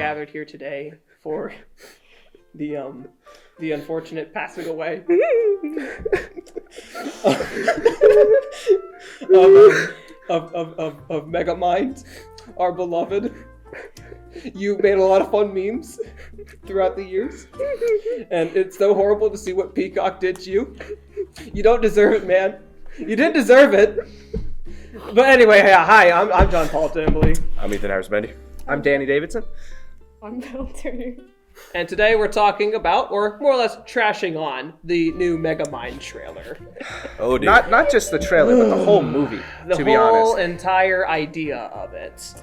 gathered here today for the unfortunate passing away of Megamind, our beloved. You made a lot of fun memes throughout the years, and it's so horrible to see what Peacock did to you. You don't deserve it, man. You didn't deserve it. But anyway, hi, I'm John Paul Timbley. I'm Ethan Harris-Bendy. I'm Danny Davidson. I'm Bill Turner. And today we're talking about, or more or less trashing on, the new Megamind trailer. Oh, dude. Not just the trailer, but the whole movie, to be The whole honest. entire idea of it.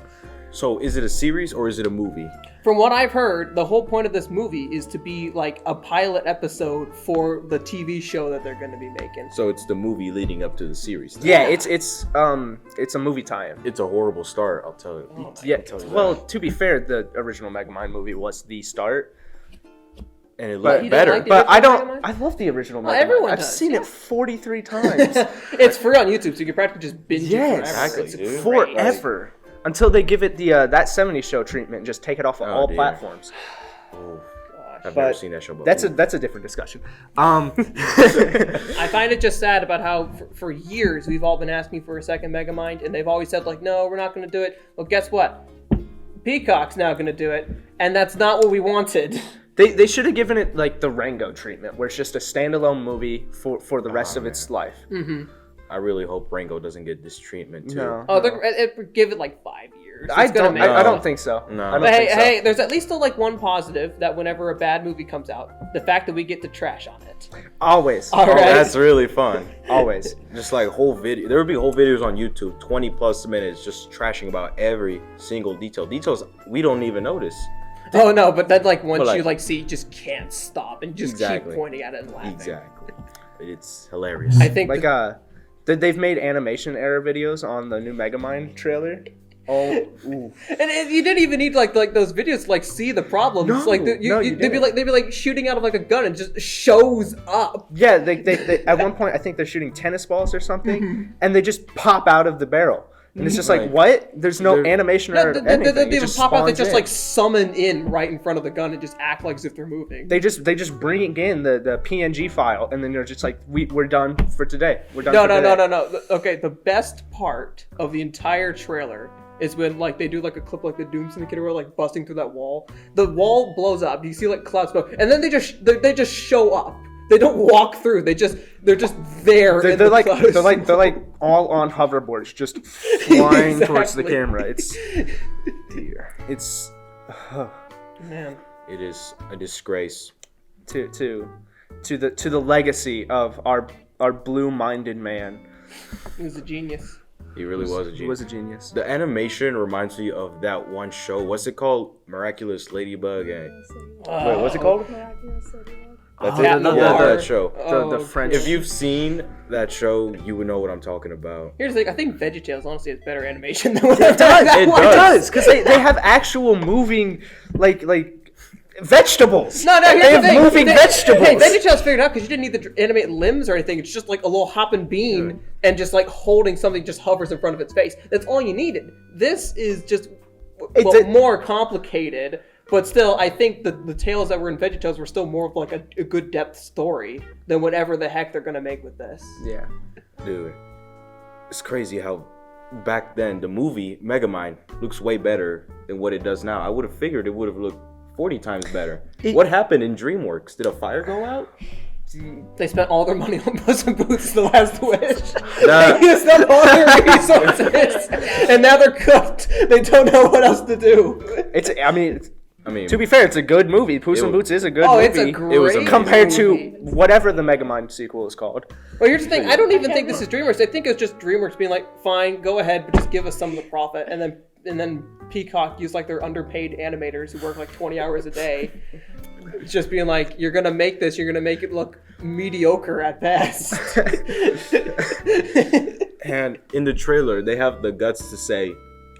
So, is it a series or is it a movie? From what I've heard, the whole point of this movie is to be like a pilot episode for the TV show that they're going to be making. So it's the movie leading up to the series. Yeah, it's a movie tie-in. It's a horrible start, I'll tell you. Yeah, tell you well, that. to be fair, the original Megamind movie was the start. And it But- looked You don't better. like the But original Megamind? I love the original Well, Megamind. everyone I've does, seen yeah. it 43 times. It's free on YouTube, so you can practically just binge it forever. exactly, It's dude. great. Forever. Until they give it the That 70s Show treatment and just take it off of all dear. platforms. Oh, Gosh. I've But never seen that show before. That's a different discussion. I find it just sad about how for years we've all been asking for a second Megamind, and they've always said like, no, we're not going to do it. Well, guess what? Peacock's now going to do it, and that's not what we wanted. They should have given it like the Rango treatment, where it's just a standalone movie for the rest of its life. Mm-hmm. I really hope Rango doesn't get this treatment, too. No. Oh, give it like 5 years. I It's gonna don't. make- I don't think so. No. I don't But think so. hey, there's at least still like one positive that whenever a bad movie comes out, the fact that we get to trash on it. Always. All Oh, right. that's really fun. Always. Just like whole video. There would be whole videos on YouTube, 20 plus minutes, just trashing about every single detail. Details we don't even notice. Oh no, but then like once But, you like- like see, you just can't stop and just Exactly. keep pointing at it and laughing. Exactly. It's hilarious. I think Like they've made animation error videos on the new Megamind trailer. Oh, ooh. and you didn't even need like those videos to like see the problems. No, Like you they'd be didn't. like shooting out of like a gun and just shows up. Yeah, they at one point I think they're shooting tennis balls or something, and they just pop out of the barrel, and it's just like Right. what? There's no They're- animation No, or they anything. don't It even just pop out. They spawns just in. like summon in right in front of the gun and just act like as if they're moving. They just bring in the PNG file, and then they're just like we're done for today. We're done. No, for no, today. no, no, no. Okay, the best part of the entire trailer is when like they do like a clip like the Doom Syndicate where like busting through that wall. The wall blows up. You see like cloud smoke, and then they just show up. They don't walk through. They're just there. They're, in they're the like cloud they're like all on hoverboards, just flying towards the Exactly. camera. It's dear. It's Man. It is a disgrace. to the legacy of our blue-minded man. He was a genius. He really was a He genius. was a genius. The animation reminds me of that one show. What's it called? Miraculous Ladybug. And Wait, what's it called? Miraculous Ladybug. that's Cat it. in the Yeah, Water. that show. The French. If you've seen that show, you would know what I'm talking about. Here's the thing. I think VeggieTales honestly has better animation than what It does. that It one. does. because they have actual moving like vegetables. No, they here's have the thing. moving vegetables. Hey, VeggieTales figured it out because you didn't need to animate limbs or anything. It's just like a little hopping bean and just like holding something just hovers in front of its face. That's all you needed. This is just more complicated, but still, I think the tales that were in VeggieTales were still more of like a good depth story than whatever the heck they're gonna make with this. Yeah. Dude, it's crazy how back then the movie Megamind looks way better than what it does now. I would have figured it would have looked 40 times better. What happened in DreamWorks? Did a fire go out? They spent all their money on Puss in Boots: The Last Wish. Nah. They used up all their resources, and now they're cooked. They don't know what else to do. I mean, to be fair, it's a good movie. Puss in It- Boots is a good Oh, movie. it's a great It was amazing. compared to movie. whatever the Megamind sequel is called. Well, here's the thing. I don't even think this is DreamWorks. I think it's just DreamWorks being like, fine, go ahead, but just give us some of the profit. And then Peacock used like their underpaid animators who work like 20 hours a day. Just being like, you're going to make this, you're going to make it look mediocre at best. And in the trailer, they have the guts to say,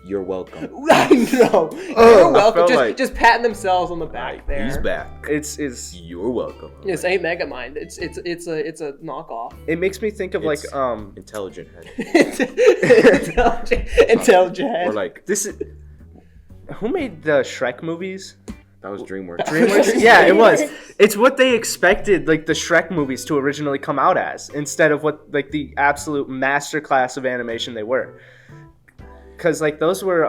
"You're welcome." I know. You're I welcome. felt Just patting themselves on the back Like, there. he's back. It's You're welcome. This ain't Megamind. It's a knockoff. it makes me think of It's like intelligent head. Intelligent. Or like this is Who made the Shrek movies? That was DreamWorks. DreamWorks? Yeah, it was. It's what they expected, like, the Shrek movies to originally come out as, instead of what, like, the absolute masterclass of animation they were. Because, like, those were,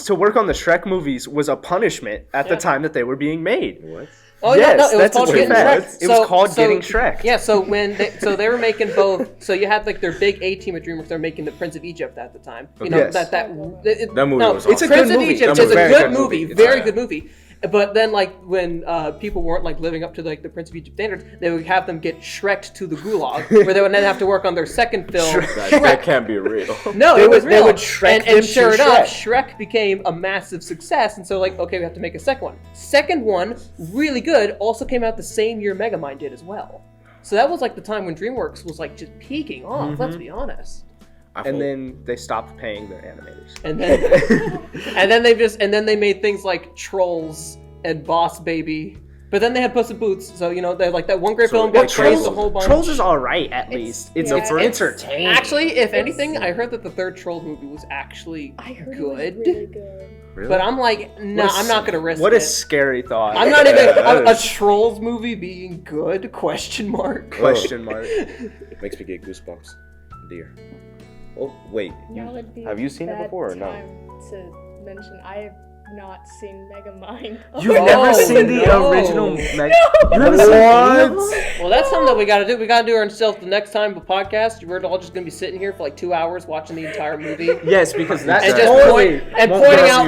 to work on the Shrek movies was a punishment at the time that they were being made. What? Oh Yes, yeah, no, it was that's called a Getting true fact. Shrek. It was called Getting Shrek. Yeah, so they were making both. So you had like their big A team at DreamWorks. They're making the Prince of Egypt at the time. You know Yes. That movie was It's a awesome. Prince of movie. Egypt That's is a a very good good movie, movie. very It's good movie. But then, like, when people weren't like living up to like the Prince of Egypt standards, they would have them get Shrek'd to the gulag, where they would then have to work on their second film. That can't be real. No, They it was would- real. they would Shrek them and to sure enough, Shrek. Shrek became a massive success, and so like, okay, we have to make a second one. Second one, really good, also came out the same year Megamind did as well. So that was like the time when DreamWorks was like just peaking off. Let's be honest. And then they stopped paying their animators. And then and then they made things like Trolls and Boss Baby. But then they had Puss in Boots, so you know they're like that one great film got praised a whole bunch. Trolls is alright at least. It's entertaining. Actually, if anything, I heard that the third Trolls movie was actually I heard good. it was really good. Really? But I'm like, no, I'm not gonna risk What it. a scary thought. I'm not even that a is- Trolls movie being good? Question mark. Question mark. Makes me get goosebumps. Dear. Oh wait, Now would be have you seen it bad before or no? time to mention I have not seen Megamind. You've Oh, never seen the no. original Meg? You haven't seen any of them? Well, that's something that we gotta do. We gotta do ourselves the next time the podcast. We're all just gonna be sitting here for like 2 hours watching the entire movie. Yes, because that's And just totally and won't pointing get us out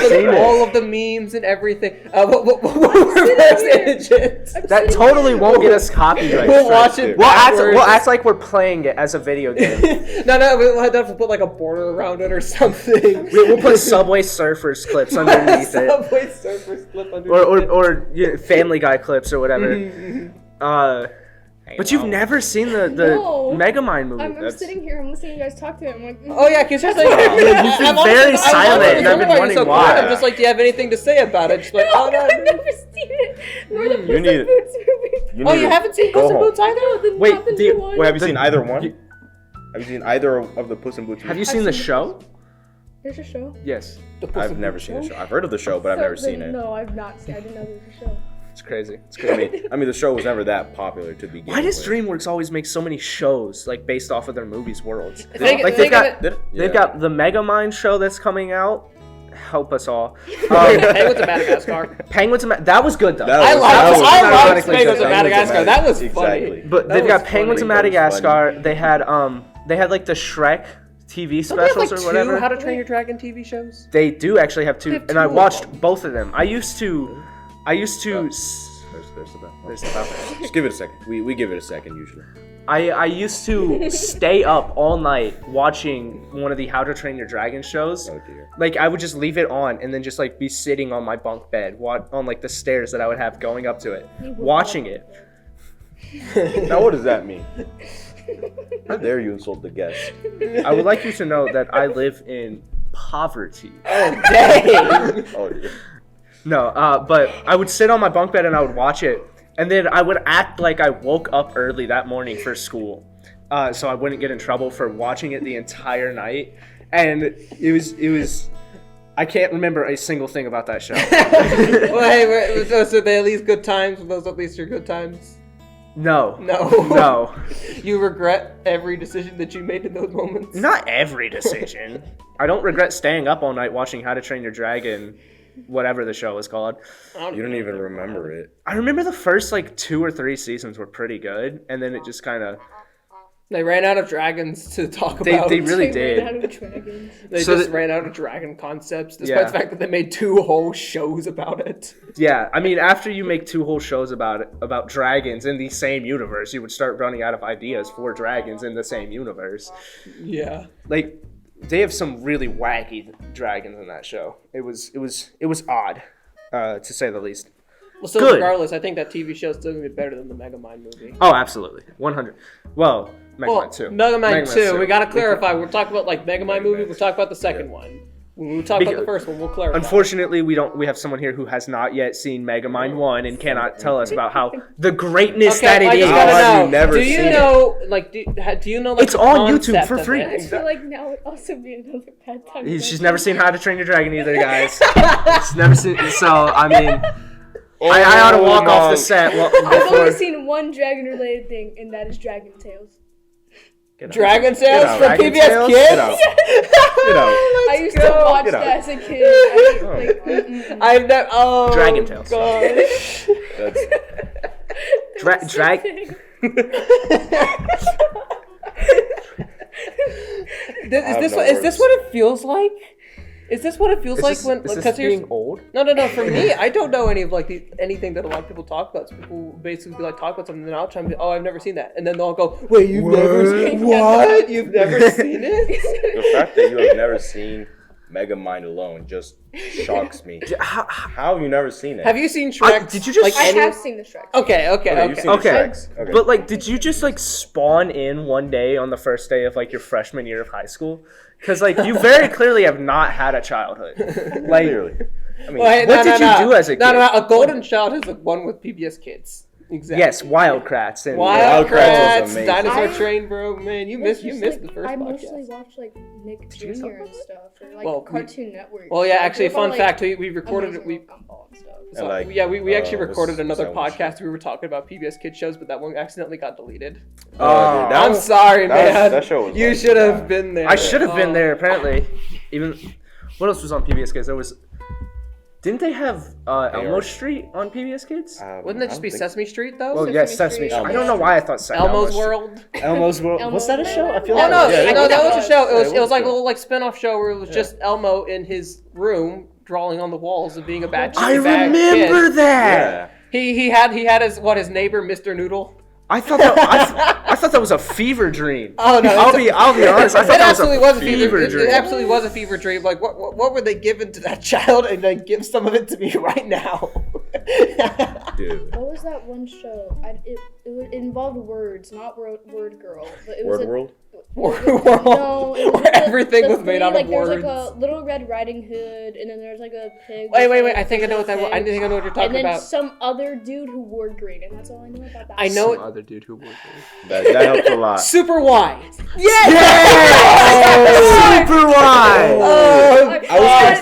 copyright. all of the memes and everything. Reverse images. That totally won't get us copyright. We'll watch it. We'll backwards. act like we're playing it as a video game. No, we'll have to put like a border around it or something. We'll put Subway Surfers clips underneath it. Subway Surfers clip underneath Or you know, Family Guy clips or whatever. But you've never seen the No. Megamind movie. I'm sitting here, I'm listening to you guys talk to it. I'm like, Oh yeah, because you're like, You've been very silent, and I've been wondering why. I'm just like, do you have anything to say about it? Just like, no, oh no. I've never seen it. Nor the Puss You in need it. Boots movie. Oh, you haven't seen Puss in Boots either? No, Wait, not the the- new one. Wait, have you seen either one? Have you seen either of the Puss in Boots? Have you movies? seen the seen show? There's a show? Yes. I've never seen the show. I've heard of the show, but I've never seen it. No, I've not seen. I didn't know there was a show. It's crazy. It's crazy. I mean, the show was never that popular to begin Why does with. DreamWorks always make so many shows like based off of their movies' worlds? Think Like of they've got it- Did it? they've Yeah. got the Megamind show that's coming out. Help us all. Penguins of Madagascar. Penguins. That was good though. I was liked ironically Penguins of good. Madagascar. That was Exactly. funny. But That they've got was Penguins of funny. That was Madagascar. They had like the Shrek TV Don't they have specials like or whatever. two How to Train Your Dragon TV shows? They do actually have two, They have and I two of watched them. both of them. I used to. There's the bell. There's the bell. Just give it a second. We give it a second usually. I used to stay up all night watching one of the How to Train Your Dragon shows. Oh dear. Like I would just leave it on and then just like be sitting on my bunk bed, on like the stairs that I would have going up to it, watching it. Now what does that mean? How dare you insult the guest? I would like you to know that I live in poverty. Oh dang! Oh dear. No, but I would sit on my bunk bed and I would watch it, and then I would act like I woke up early that morning for school, so I wouldn't get in trouble for watching it the entire night. And it was. I can't remember a single thing about that show. Well, hey, so they at least good times? Were those at least your good times? No. No. No. You regret every decision that you made in those moments? Not every decision. I don't regret staying up all night watching How to Train Your Dragon, whatever the show is called. You don't even remember it. I remember the first like 2 or 3 seasons were pretty good, and then it just kind of. They ran out of dragons to talk They about. really They ran did. out of dragons. They so just that- ran out of dragon concepts, despite Yeah. the fact that they made 2 whole shows about it. Yeah, I mean, after you make 2 whole shows about dragons in the same universe, you would start running out of ideas for dragons in the same universe. Yeah. Like, they have some really wacky dragons in that show. It was odd, to say the least. Well, so Good. regardless, I think that TV show is still gonna be better than the Megamind movie. Oh, absolutely, 100. Well, Megamind 2. Megamind 2. We gotta We clarify. We're talking about like Megamind movie. We're talking about the second one, When we talk about the first one, we'll clarify. Unfortunately, we have someone here who has not yet seen Megamind 1 and cannot tell us about how the greatness that it is. Have you never do you seen know, like, do you know, like, it's on YouTube for free. I feel like now would also be another bad time. She's never seen How to Train Your Dragon either, guys. She's never seen. So I mean, I ought to walk off the set. I've only seen one dragon-related thing, and that is Dragon Tales. Dragon Tales for Dragon PBS Tales? Kids? Get out. Get out. I used to watch that as a kid. I've never. Oh, Dragon Tales. Gosh. Drag. Is this what it feels like? Is this what it feels like when? Because being old? No. For me, I don't know any of anything that a lot of people talk about. So people basically be like talk about something, and then I'll try and be, oh, I've never seen that, and then they'll go, wait, you've never seen what? You've never seen it? The fact that you have never seen Megamind alone just shocks me. How have you never seen it? Have you seen Shrek? Did you just? I have seen the Shrek. Okay. You've seen the Shreks. Okay. But like, did you just like spawn in one day on the first day of like your freshman year of high school? Because like you very clearly have not had a childhood. Like, Clearly. I mean, what did you do as a kid? No. A golden child is the one with PBS Kids. Exactly. Yes, Wildcrats and Wildcrats, was amazing. Dinosaur Train, bro. Man, you missed the first I podcast. mostly watch like Nick Jr. and stuff, or like Cartoon Network. Well, yeah, Like, actually, what about, fun fact, we recorded it. Gumball and stuff. So, we actually recorded another podcast. We were talking about PBS Kids shows, but that one accidentally got deleted. I'm sorry, man. That show was you should have been there. I should have been there, apparently. Even what else was on PBS Kids? There was. Didn't they have Elmo Street on PBS Kids? Wouldn't that just be Sesame Street, though? Well, yes, Sesame Street. I don't know why I thought Elmo's World. Elmo's World. Was that a show? I feel Oh like no, that was a show. It was like a little like spin-off show where it was just Elmo in his room drawing on the walls and being a bad I bad remember kid. that. Yeah. He had his neighbor Mr. Noodle. I thought that was a fever dream. Oh no! I'll be honest. I thought It that absolutely was a fever dream. It absolutely was a fever dream. Like what were they giving to that child, and then give some of it to me right now? Dude. What was that one show? It involved words, not Word Girl, but it was Word World? World. No, it was Where everything was made out of There was words. like a Little Red Riding Hood, and then there's like a pig. Wait! I think I know what that was. I think I know what you're talking and then about. some other dude who wore green, and that's all I know about that. I know Some other dude who worked That helps a lot. Super Y. Super wide.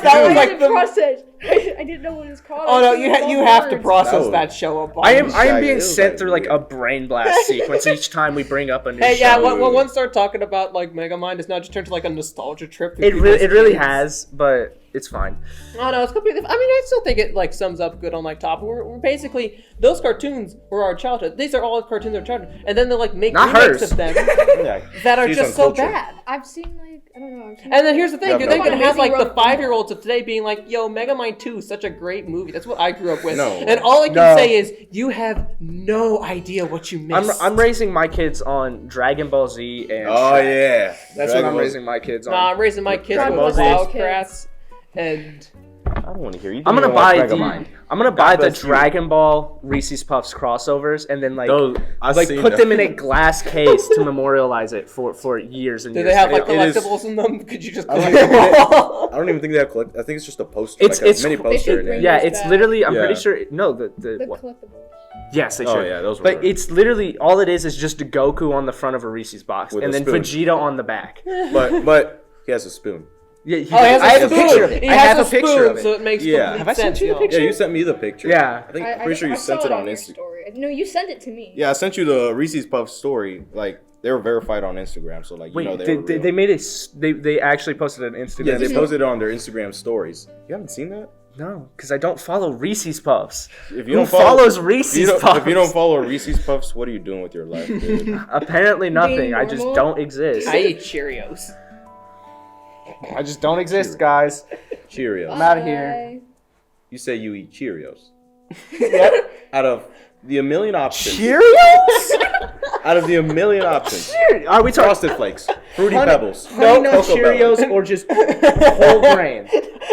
That was like the process. I didn't know what it was called. Oh no, you have to process That that show up. I am being It was sent like through like a weird. brain blast sequence each time we bring up a new Hey, show. yeah. When one start talking about like Megamind, it's now just turned to like a nostalgia trip. It really has, but it's fine. Oh no, it's completely. I mean, I still think it like sums up good on like top. We're basically those cartoons were our childhood. These are all cartoons of our childhood, and then they like make Not remakes hers. of them Yeah. that are She's just on so culture. bad. I've seen like I don't know. And then here's the thing: Yeah, you're but- then gonna have like the Amazing 5-year-olds of today being like, "Yo, Megamind 2 is such a great movie." That's what I grew up with. No. And all I can No. say is, you have no idea what you missed. I'm raising my kids on Dragon Ball Z and Oh Shrek. yeah. That's what I'm raising my kids on. Nah, I'm raising my kids Dragon with Ball Z. Wildcrats and. I don't want to hear you. I'm gonna didn't even buy watch Megamind. I'm gonna buy the bless you. Dragon Ball Reese's Puffs crossovers and then like Those- I've like seen put them them. in a glass case to memorialize it for years and Do years. they have like It is- collectibles in them? Could you just I don't collect even them think all? I don't even think they have collect. I think it's just a poster. It's like a mini poster in bring it. yeah, those it's back. literally. I'm Yeah. pretty sure. No, the what? collectibles. Yes, they Oh, should. yeah, those were But good. it's literally all it is just Goku on the front of a Reese's box With and a then spoon. Vegeta on the back. But he has a spoon. Yeah, Oh, he has I have a spoon. picture of it. He I has have a picture spoon, of it. so it makes Yeah. complete Have I sent sense. you the know? picture? Yeah, you sent me the picture. Yeah. I'm pretty sure you sent saw it on your Instagram. story. No, you sent it to me. Yeah, I sent you the Reese's Puffs story. Like they were verified on Instagram, so like you Wait, know they were real. they made it. They actually posted an Instagram. Yeah, they posted it on their Instagram stories. You haven't seen that? No, because I don't follow Reese's Puffs. If you Who don't follow, follows if Reese's you don't, Puffs? if you don't follow Reese's Puffs, what are you doing with your life, dude? Apparently nothing. I just normal? don't exist. I eat Cheerios. I just don't exist, guys. Cheerios. I'm outta here. Bye. You say you eat Cheerios. Yep. Out of the a million options. Cheerios? Out of the a million options. Are we talking Frosted Flakes, Fruity Honey- Pebbles, Honey Nut Cocoa Cheerios Bell. or just whole grain?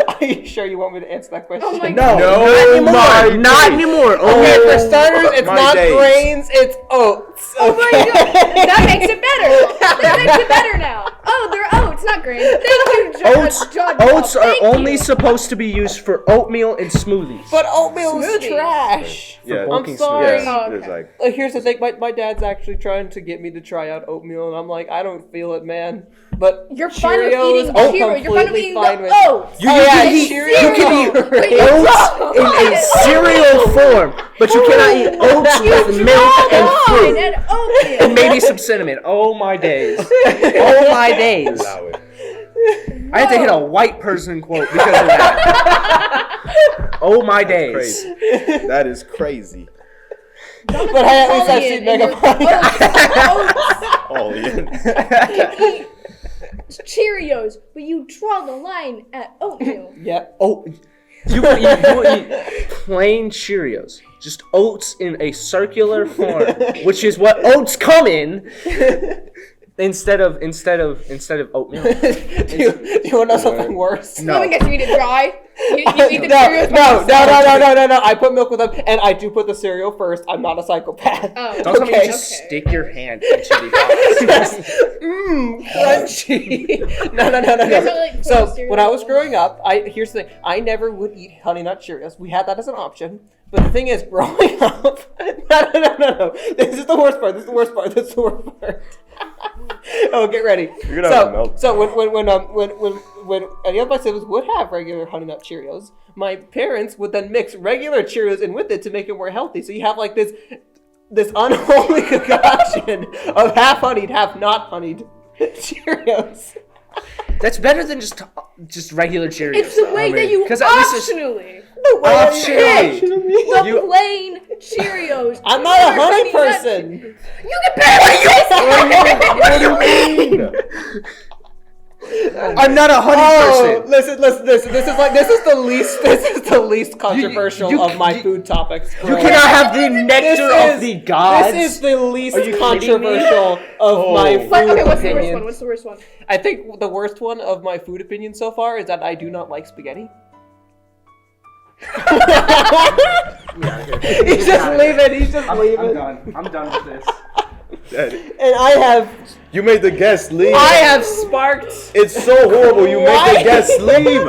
Are you sure you want me to answer that question? Oh my No, No, not anymore. my Not days. anymore. Okay, for Oh, starters, it's my not days. grains, it's oats. Oh my god, that makes it better. That makes it better now. Oh, they're oats, not grain. Thank you, John. Oats are only supposed to be used for oatmeal and smoothies. But oatmeal is Smoothies. trash. Yeah. I'm bulking sorry. Yeah, Oh, it's okay. like Here's the thing. My dad's actually trying to get me to try out oatmeal, and I'm like, I don't feel it, man. But You're fine with Cheerios, eating I'm Cheerios. You're fine with completely eating fine the with. oats. You Oh, yeah, can eat cereal. oats in a cereal form, but you cannot eat oats with milk and fruit. And oatmeal. And maybe some cinnamon. Oh my days. Oh my days. allow it. I had to hit a white person quote because of that. Oh my days. Crazy. That is crazy. But hey, at least I've seen Megamind. Oh yeah. Eat Cheerios, but you draw the line at oatmeal. Yep. Oh, you will eat plain Cheerios. Just oats in a circular form, which is what oats come in. Instead of oatmeal. do you want to know something worse? No. I guess you eat it dry. You eat the No, Cheerios by yourself. no. I put milk with them, and I do put the cereal first. I'm not a psychopath. Oh. Don't tell me you Okay. just stick your hand into the box. Crunchy. No. guys are, like, So cereal when I was bowls? growing up, here's the thing. I never would eat Honey Nut Cheerios. We had that as an option. But the thing is, growing up, no. This is the worst part. Oh, get ready. You're gonna have milk. So when any of my siblings would have regular Honey Nut Cheerios, my parents would then mix regular Cheerios in with it to make it more healthy. So you have like this unholy concoction of half honeyed, half not honeyed Cheerios. That's better than just regular Cheerios. It's the way that you 'cause at least it's- optionally. Optionally. The You- plain Cheerios. I'm not a Your honey Nut- person. You can barely use What do you mean? I'm not a honey person. Listen. This is the least controversial of my food topics. You cannot have the nectar This of the gods. This is the least Are you kidding me? controversial of my food But, okay, what's the worst opinions. one? What's the worst one? I think the worst one of my food opinions so far is that I do not like spaghetti. He's just leaving. I'm done. I'm done with this. And I You made the guest leave. have sparked. It's so horrible. You Why? made the guest leave.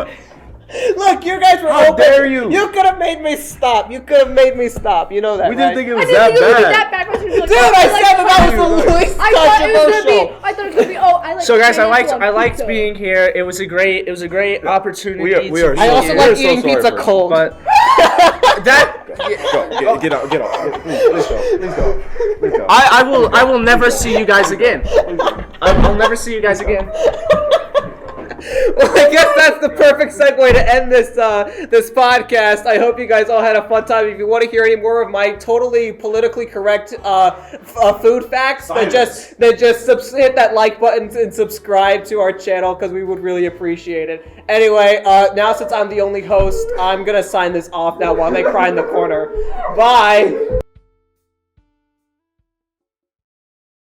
Look, you guys were How open. dare you? You could have made me stop. You know that. We didn't right? think it I was didn't that think it would be bad. that bad. I was gonna be like, Dude, oh, I like said that was the pizza. least I thought it was controversial. gonna be. I like. So guys, I pineapple liked on pizza. being here. It was a great opportunity. We are to I so- be also here. like we're so eating sorry pizza for it. cold. But that Go, get out. Please go. I will never see you guys again. I'll never see you guys again. Well, I guess that's the perfect segue to end this this podcast. I hope you guys all had a fun time. If you want to hear any more of my totally politically correct food facts, then just hit that like button and subscribe to our channel because we would really appreciate it. Anyway, now since I'm the only host, I'm gonna sign this off now while they cry in the corner. Bye.